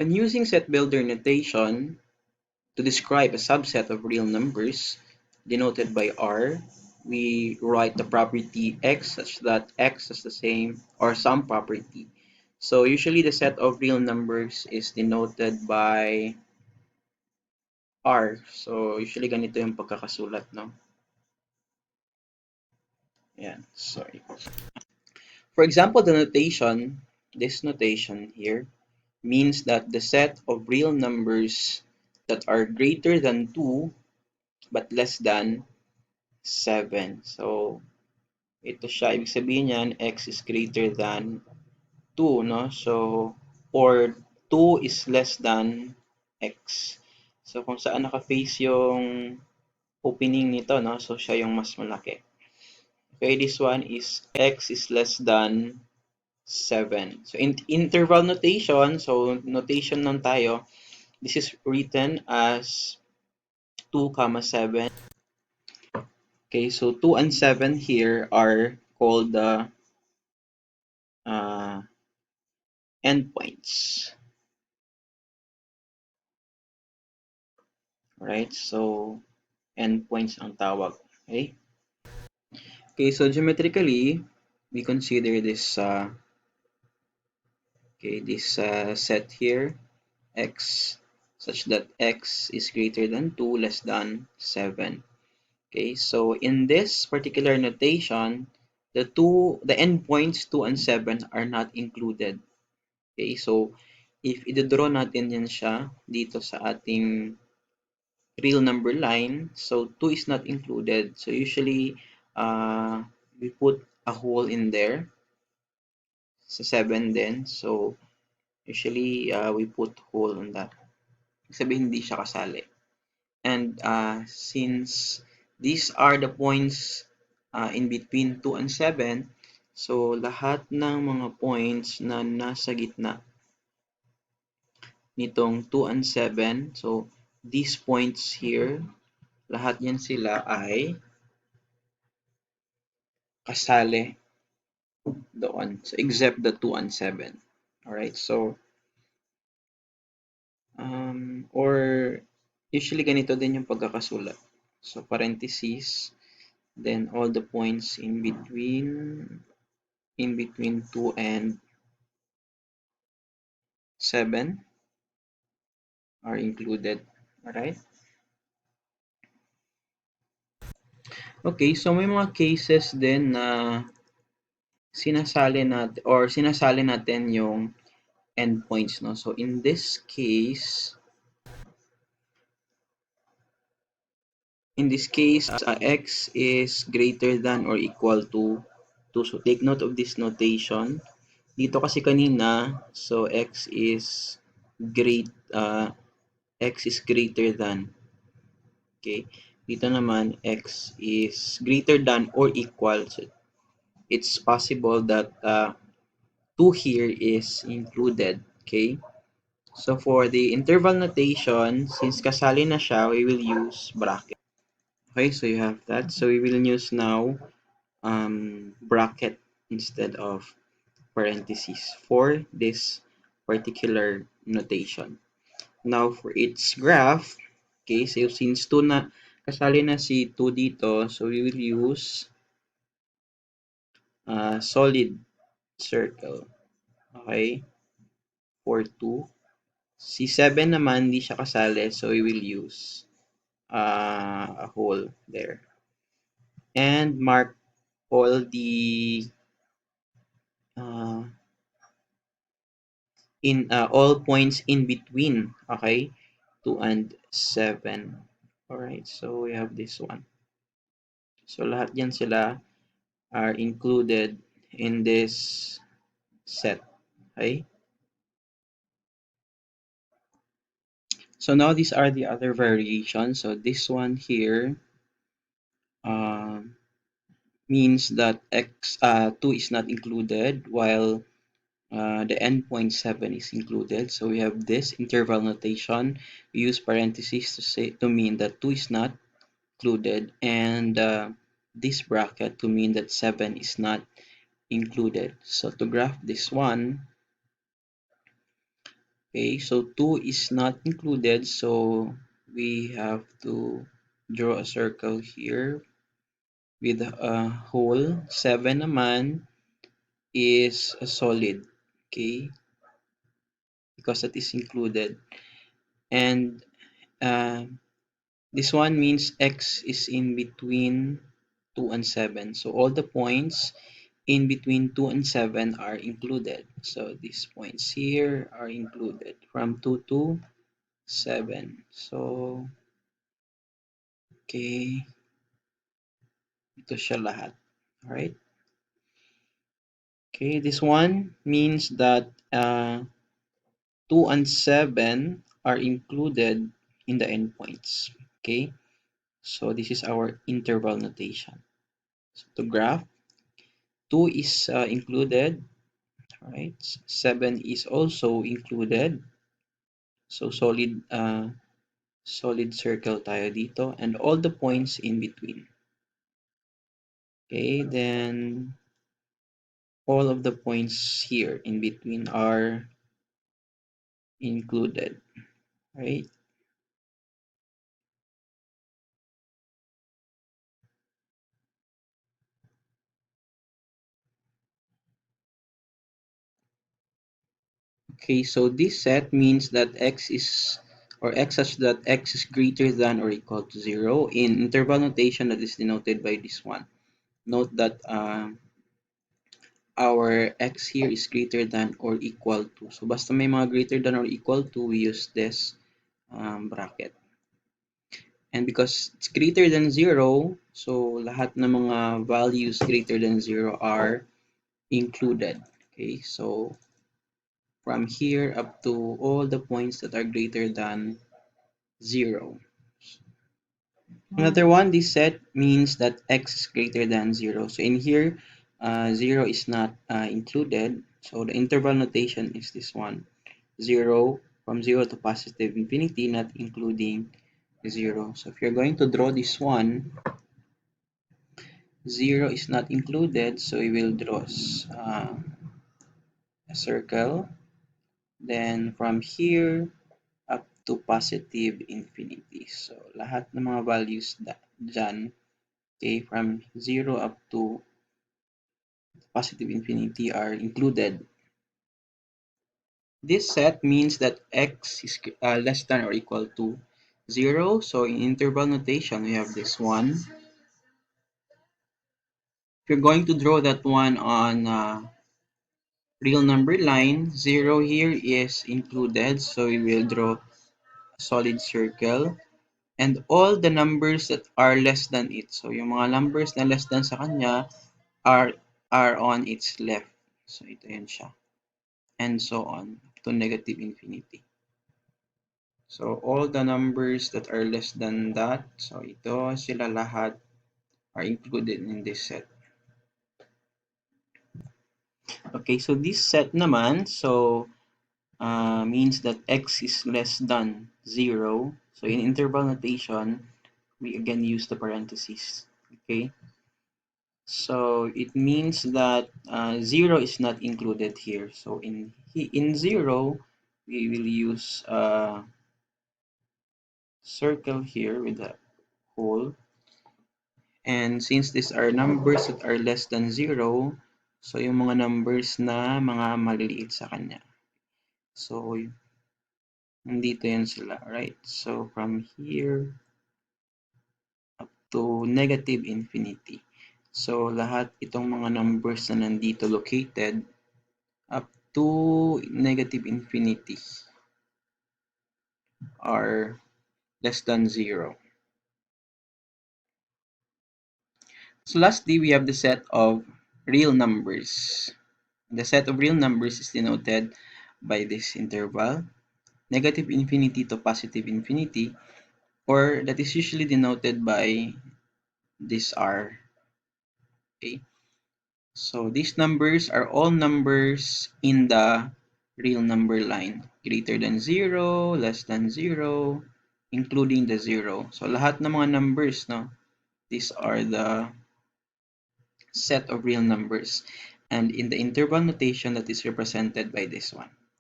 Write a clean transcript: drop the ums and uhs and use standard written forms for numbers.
When using set builder notation to describe a subset of real numbers denoted by R, we write the property X such that X is the same or some property. So usually the set of real numbers is denoted by R. So usually ganito yung pagkakasulat, no? Yan, sorry. For example, this notation here, means that the set of real numbers that are greater than 2 but less than 7. So, ito siya. Ibig sabihin yan, x is greater than 2, no? So, or 2 is less than x. So, kung saan naka-face yung opening nito, no? So, siya yung mas malaki. Okay, this one is x is less than 7. So, in interval notation, so notation lang tayo, this is written as 2, 7. Okay, so 2 and 7 here are called the uh, endpoints. Right? So, endpoints ang tawag. Okay? Okay, so geometrically, we consider this set here, x, such that x is greater than 2, less than 7. Okay, so in this particular notation, the endpoints 2 and 7 are not included. Okay, so if i-draw natin yan siya dito sa ating real number line, so 2 is not included. So usually, we put a hole in there sa 7 din. So usually, we put hole on that. Sabihin hindi siya kasali. And since these are the points in between 2 and 7, so lahat ng mga points na nasa gitna nitong 2 and 7, so these points here, lahat yan sila ay kasali doon. So except the 2 and 7. Alright, so or usually ganito din yung pagkakasulat. So parentheses, then all the points in between 2 and 7 are included. Alright? Okay, so may mga cases din na sinasali natin yung endpoints, no? So in this case, x is greater than or equal to 2. So take note of this notation. Dito kasi kanina, so x is greater than. Okay? Dito naman, x is greater than or equal. So it's possible that 2 here is included. Okay? So for the interval notation, since kasali na siya, we will use bracket. Okay, so you have that. So we will use now bracket instead of parentheses for this particular notation. Now for its graph, okay, so since 2 na, kasali na si 2 dito, so we will use solid circle. Okay, for 2. Si 7 naman, hindi siya kasali, so we will use a hole there. And mark all the all points in between, okay, 2 and 7. Alright, so we have this one. So lahat yan sila are included in this set, okay? So now these are the other variations. So this one here means that 2 is not included, while the endpoint 7 is included. So we have this interval notation. We use parentheses to mean that 2 is not included, and this bracket to mean that 7 is not included. So to graph this one, Okay, so 2 is not included, so we have to draw a circle here with a hole. 7 naman is a solid, okay, because that is included. And uh, this one means x is in between 2 and 7. So all the points in between 2 and 7 are included. So these points here are included from 2 to 7. So, okay, ito siya lahat. Alright? Okay, this one means that 2 and 7 are included in the endpoints. Okay, so this is our interval notation. So to graph, 2 is included, right? 7 is also included. So solid circle tayo dito and all the points in between. Okay, then all of the points here in between are included, right? Okay, so this set means that x is or x such that x is greater than or equal to 0. In interval notation, that is denoted by this one. Note that our x here is greater than or equal to. So basta may mga greater than or equal to, we use this bracket. And because it's greater than 0, so lahat ng mga values greater than 0 are included. Okay, so from here up to all the points that are greater than 0. Another one, this set means that x is greater than 0. So in here, 0 is not included. So the interval notation is this one. 0 from 0 to positive infinity, not including 0. So if you're going to draw this one, 0 is not included. So we will draw a circle. Then from here, up to positive infinity. So, lahat ng mga values dyan, okay, from 0 up to positive infinity are included. This set means that x is less than or equal to 0. So, in interval notation, we have this one. If you're going to draw that one on real number line, 0 here is included. So, we will draw a solid circle. And all the numbers that are less than it. So, yung mga numbers na less than sa kanya are on its left. So, ito yun siya. And so on to negative infinity. So, all the numbers that are less than that, so ito sila lahat are included in this set. Okay, so this set naman, so means that x is less than 0. So, in interval notation, we again use the parentheses. Okay. So it means that 0 is not included here. So in 0, we will use a circle here with a hole. And since these are numbers that are less than 0, so yung mga numbers na mga maliliit sa kanya. So nandito yan sila, right? So from here up to negative infinity. So lahat itong mga numbers na nandito located up to negative infinity are less than 0. So lastly, we have the set of real numbers. The set of real numbers is denoted by this interval, negative infinity to positive infinity, or that is usually denoted by this r. Okay. So these numbers are all numbers in the real number line. Greater than 0, less than 0, including the 0. So lahat ng mga numbers, no? These are the set of real numbers. And in the interval notation, that is represented by this one.